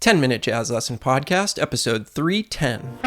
10-Minute Jazz Lesson Podcast, episode 310.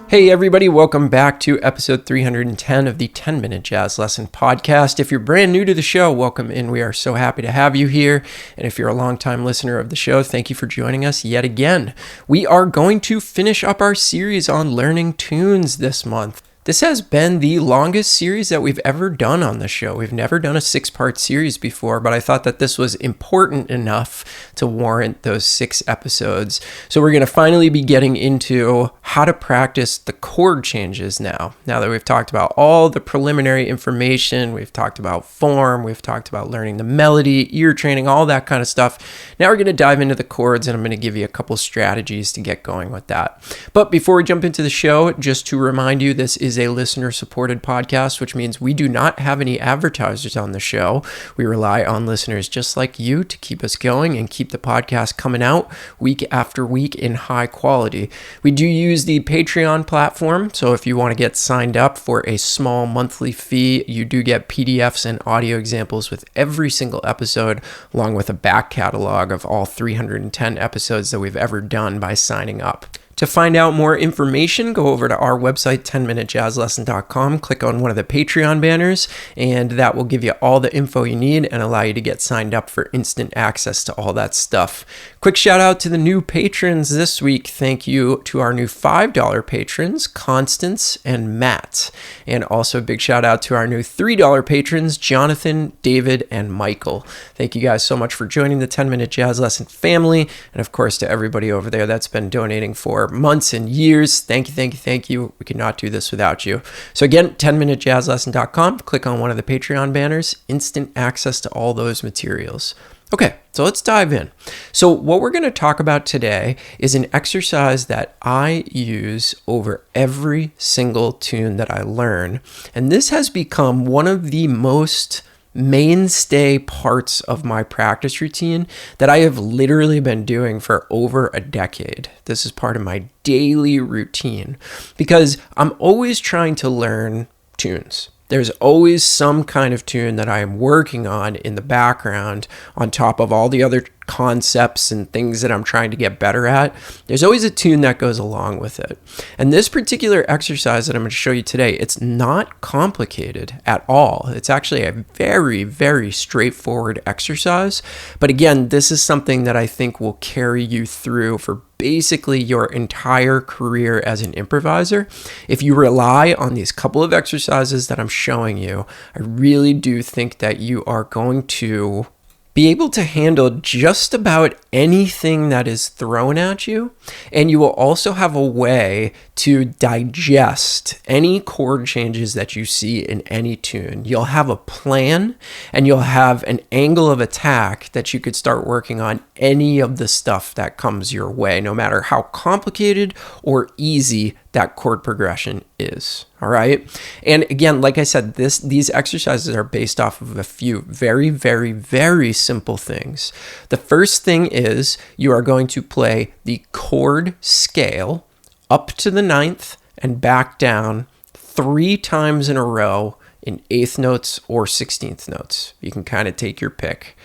Hey everybody, welcome back to episode 310 of the 10-Minute Jazz Lesson Podcast. If you're brand new to the show, welcome in. We are so happy to have you here. And if you're a longtime listener of the show, thank you for joining us yet again. We are going to finish up our series on learning tunes this month. This has been the longest series that we've ever done on the show. We've never done a 6-part series before, but I thought that this was important enough to warrant those 6 episodes. So we're going to finally be getting into how to practice the chord changes now. Now that we've talked about all the preliminary information, we've talked about form, we've talked about learning the melody, ear training, all that kind of stuff. Now we're going to dive into the chords, and I'm going to give you a couple strategies to get going with that. But before we jump into the show, just to remind you, this is a listener-supported podcast, which means we do not have any advertisers on the show. We rely on listeners just like you to keep us going and keep the podcast coming out week after week in high quality. We do use the Patreon platform, so if you want to get signed up for a small monthly fee, you do get PDFs and audio examples with every single episode, along with a back catalog of all 310 episodes that we've ever done by signing up. To find out more information, go over to our website, 10minutejazzlesson.com, click on one of the Patreon banners, and that will give you all the info you need and allow you to get signed up for instant access to all that stuff. Quick shout out to the new patrons this week. Thank you to our new $5 patrons, Constance and Matt. And also a big shout out to our new $3 patrons, Jonathan, David, and Michael. Thank you guys so much for joining the 10-Minute Jazz Lesson family. And of course, to everybody over there that's been donating for months and years. Thank you. We could not do this without you. So again, 10minutejazzlesson.com, click on one of the Patreon banners, instant access to all those materials. Okay, so let's dive in. So what we're going to talk about today is an exercise that I use over every single tune that I learn. And this has become one of the most mainstay parts of my practice routine that I have literally been doing for over a decade. This is part of my daily routine because I'm always trying to learn tunes. There's always some kind of tune that I am working on in the background on top of all the other concepts and things that I'm trying to get better at. There's always a tune that goes along with it. And this particular exercise that I'm going to show you today, it's not complicated at all. It's actually a very, very straightforward exercise. But again, this is something that I think will carry you through for basically your entire career as an improviser. If you rely on these couple of exercises that I'm showing you, I really do think that you are going to be able to handle just about anything that is thrown at you, and you will also have a way to digest any chord changes that you see in any tune. You'll have a plan, and you'll have an angle of attack that you could start working on any of the stuff that comes your way, no matter how complicated or easy that chord progression is. All right. And again, like I said, these exercises are based off of a few very, very, very simple things. The first thing is you are going to play the chord scale up to the 9th and back down 3 times in a row in 8th notes or 16th notes. You can kind of take your pick.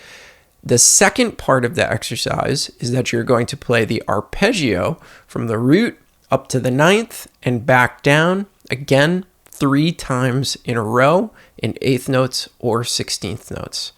The second part of the exercise is that you're going to play the arpeggio from the root up to the 9th and back down, again, 3 times in a row in 8th notes or 16th notes.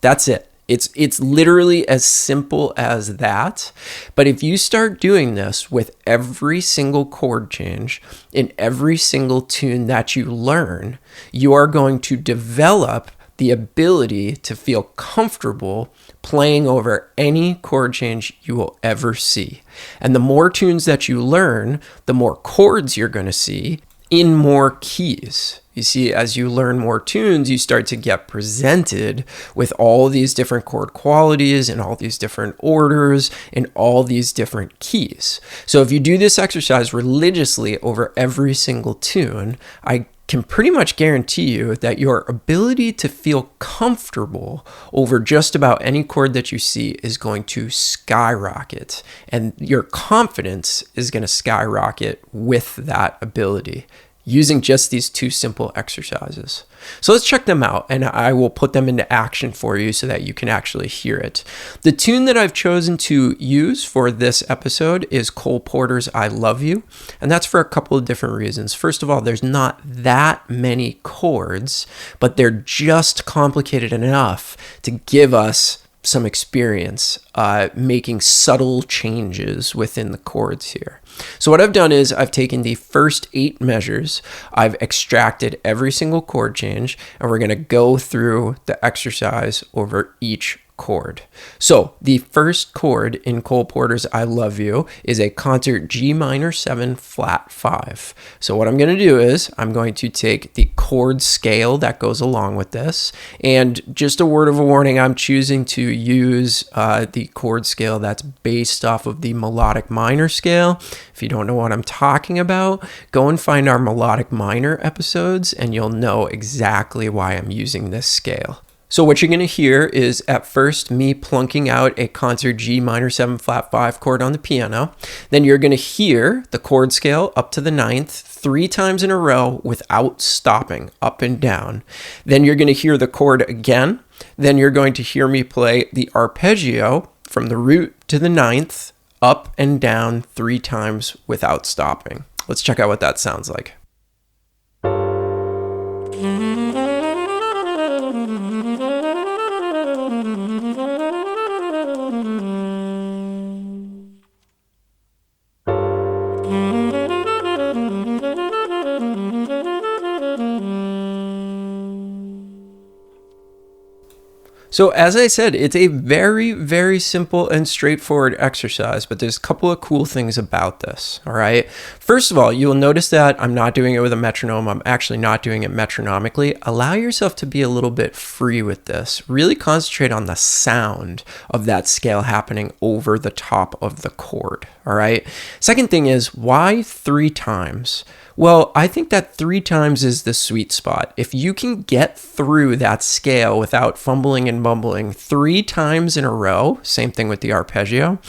That's it. It's literally as simple as that. But if you start doing this with every single chord change in every single tune that you learn, you are going to develop the ability to feel comfortable playing over any chord change you will ever see. And the more tunes that you learn, the more chords you're going to see in more keys. You see, as you learn more tunes, you start to get presented with all these different chord qualities and all these different orders and all these different keys. So if you do this exercise religiously over every single tune, I can pretty much guarantee you that your ability to feel comfortable over just about any chord that you see is going to skyrocket, and your confidence is going to skyrocket with that ability using just these two simple exercises. So let's check them out, and I will put them into action for you so that you can actually hear it. The tune that I've chosen to use for this episode is Cole Porter's I Love You, and that's for a couple of different reasons. First of all, there's not that many chords, but they're just complicated enough to give us some experience making subtle changes within the chords here. So what I've done is I've taken the first 8 measures, I've extracted every single chord change, and we're going to go through the exercise over each chord. So the first chord in Cole Porter's I Love You is a concert G minor 7 flat 5. So what I'm going to do is I'm going to take the chord scale that goes along with this, and just a word of a warning, I'm choosing to use the chord scale that's based off of the melodic minor scale. If you don't know what I'm talking about, go and find our melodic minor episodes and you'll know exactly why I'm using this scale. So what you're going to hear is at first me plunking out a concert G minor 7 flat 5 chord on the piano. Then you're going to hear the chord scale up to the 9th 3 times in a row without stopping, up and down. Then you're going to hear the chord again. Then you're going to hear me play the arpeggio from the root to the 9th, up and down 3 times without stopping. Let's check out what that sounds like. So as I said, it's a very, very simple and straightforward exercise, but there's a couple of cool things about this, all right? First of all, you'll notice that I'm not doing it with a metronome. I'm actually not doing it metronomically. Allow yourself to be a little bit free with this. Really concentrate on the sound of that scale happening over the top of the chord, all right? Second thing is, why 3 times? Well, I think that 3 times is the sweet spot. If you can get through that scale without fumbling and bumbling 3 times in a row, same thing with the arpeggio,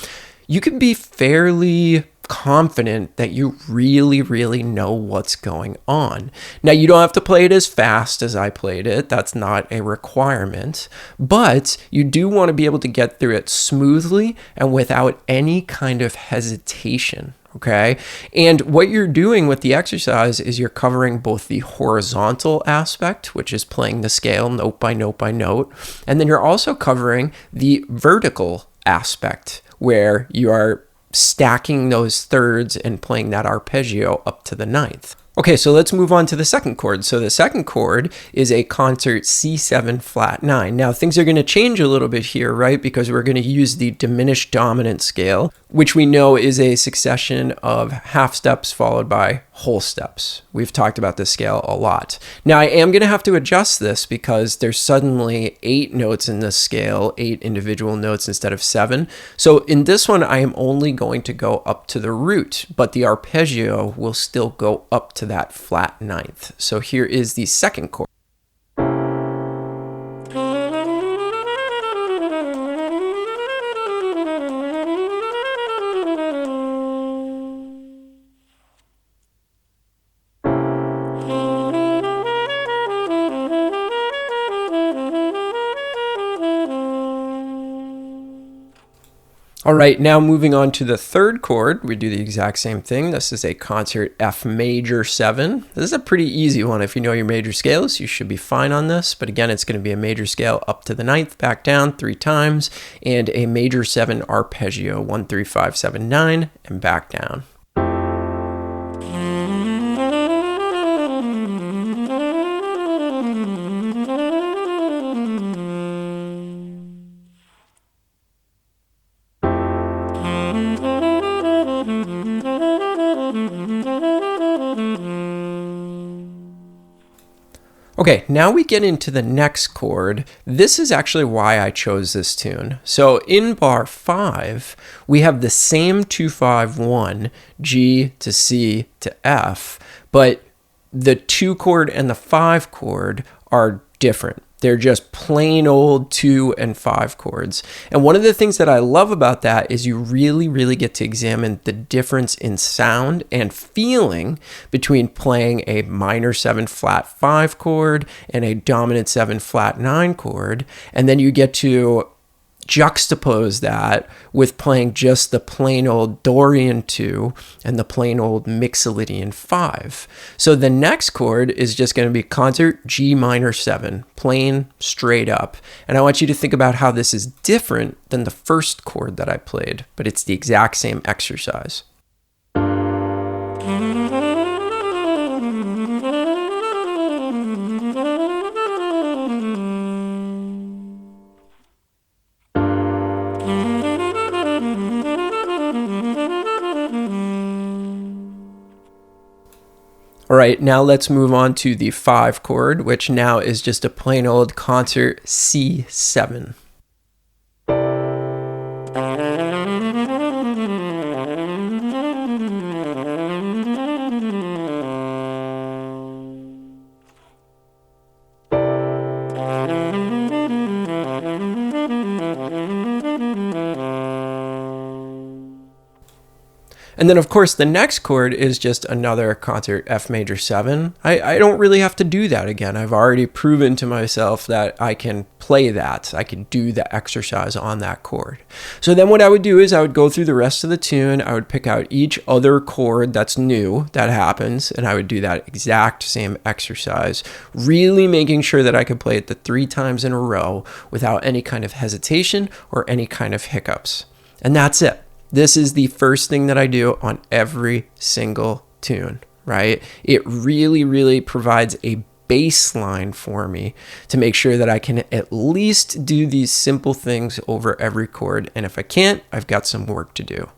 you can be fairly confident that you really, really know what's going on. Now, you don't have to play it as fast as I played it. That's not a requirement, but you do want to be able to get through it smoothly and without any kind of hesitation. Okay. And what you're doing with the exercise is you're covering both the horizontal aspect, which is playing the scale note by note by note, and then you're also covering the vertical aspect where you are stacking those thirds and playing that arpeggio up to the 9th. Okay, so let's move on to the second chord. So the second chord is a concert C7 flat 9. Now things are going to change a little bit here, right? Because we're going to use the diminished dominant scale, which we know is a succession of half steps followed by whole steps. We've talked about this scale a lot. Now I am going to have to adjust this because there's suddenly 8 notes in this scale, 8 individual notes instead of 7. So in this one, I am only going to go up to the root, but the arpeggio will still go up to that flat 9th. So here is the second chord. All right, now moving on to the third chord, we do the exact same thing. This is a concert F major 7. This is a pretty easy one. If you know your major scales, you should be fine on this. But again, it's going to be a major scale up to the 9th, back down 3 times, and a major 7 arpeggio, 1, 3, 5, 7, 9, and back down. Okay, now we get into the next chord. This is actually why I chose this tune. So in bar 5, we have the same 2-5-1, G to C to F, but The 2 chord and the 5 chord are different. They're just plain old 2 and 5 chords. And one of the things that I love about that is you really, really get to examine the difference in sound and feeling between playing a minor 7 flat 5 chord and a dominant 7 flat 9 chord. And then you get to juxtapose that with playing just the plain old Dorian 2 and the plain old Mixolydian 5. So the next chord is just going to be concert G minor 7, plain straight up. And I want you to think about how this is different than the first chord that I played, but it's the exact same exercise. All right, now let's move on to the 5 chord, which now is just a plain old concert C7. And then, of course, the next chord is just another concert F major 7. I don't really have to do that again. I've already proven to myself that I can play that. I can do the exercise on that chord. So then what I would do is I would go through the rest of the tune. I would pick out each other chord that's new that happens, and I would do that exact same exercise, really making sure that I could play it the 3 times in a row without any kind of hesitation or any kind of hiccups. And that's it. This is the first thing that I do on every single tune, right? It really, really provides a baseline for me to make sure that I can at least do these simple things over every chord. And if I can't, I've got some work to do.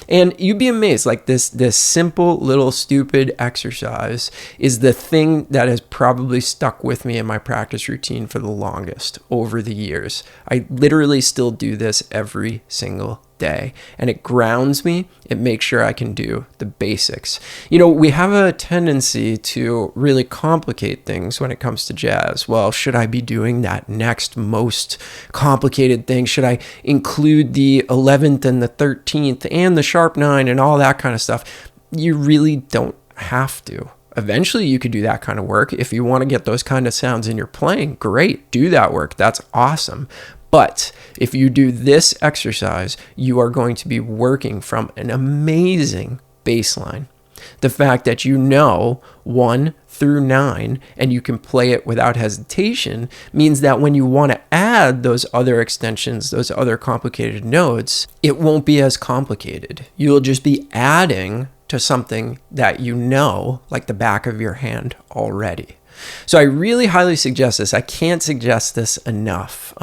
And you'd be amazed, like this simple little stupid exercise is the thing that has probably stuck with me in my practice routine for the longest over the years. I literally still do this every single day, and it grounds me. It makes sure I can do the basics. You know, we have a tendency to really complicate things when it comes to jazz. Well, should I be doing that next most complicated thing? Should I include the 11th and the 13th and the sharp 9 and all that kind of stuff? You really don't have to. Eventually you could do that kind of work. If you want to get those kind of sounds in your playing, great, do that work. That's awesome. But if you do this exercise, you are going to be working from an amazing baseline. The fact that you know 1 through 9 and you can play it without hesitation means that when you want to add those other extensions, those other complicated notes, it won't be as complicated. You'll just be adding to something that you know like the back of your hand already. So I really highly suggest this. I can't suggest this enough.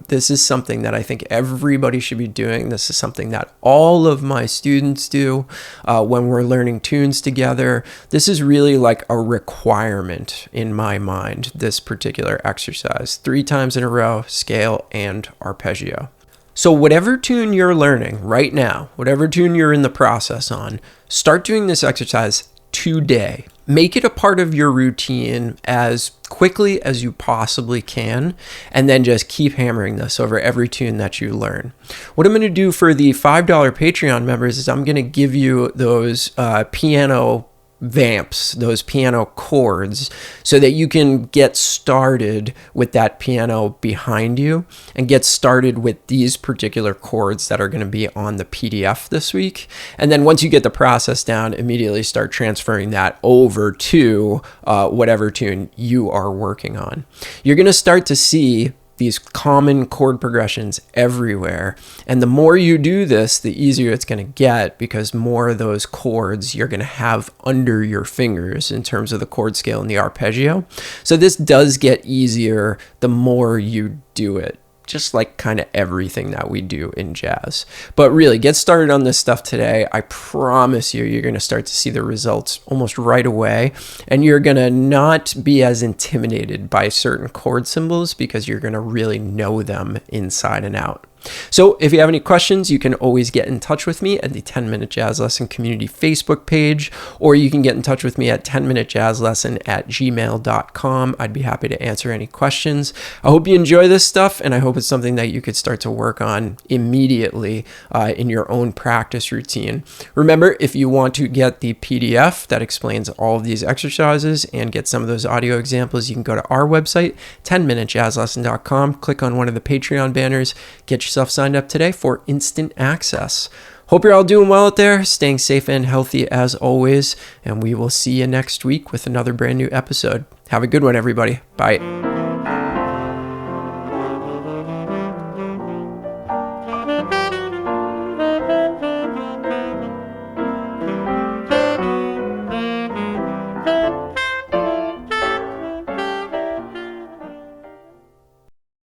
This is something that I think everybody should be doing. This is something that all of my students do when we're learning tunes together. This is really like a requirement in my mind, this particular exercise. 3 times in a row, scale and arpeggio. So whatever tune you're learning right now, whatever tune you're in the process on, start doing this exercise today. Make it a part of your routine as quickly as you possibly can, and then just keep hammering this over every tune that you learn. What I'm going to do for the $5 Patreon members is I'm going to give you those piano vamps, those piano chords, so that you can get started with that piano behind you and get started with these particular chords that are going to be on the PDF this week. And then once you get the process down, immediately start transferring that over to whatever tune you are working on. You're going to start to see these common chord progressions everywhere. And the more you do this, the easier it's going to get, because more of those chords you're going to have under your fingers in terms of the chord scale and the arpeggio. So this does get easier the more you do it, just like kind of everything that we do in jazz. But really, get started on this stuff today. I promise you, you're going to start to see the results almost right away. And you're going to not be as intimidated by certain chord symbols because you're going to really know them inside and out. So if you have any questions, you can always get in touch with me at the 10-Minute Jazz Lesson Community Facebook page, or you can get in touch with me at 10minutejazzlesson@gmail.com. I'd be happy to answer any questions. I hope you enjoy this stuff, and I hope it's something that you could start to work on immediately in your own practice routine. Remember, if you want to get the PDF that explains all of these exercises and get some of those audio examples, you can go to our website, 10minutejazzlesson.com, click on one of the Patreon banners, get yourself signed up today for instant access. Hope you're all doing well out there, staying safe and healthy as always, and we will see you next week with another brand new episode. Have a good one, everybody. Bye.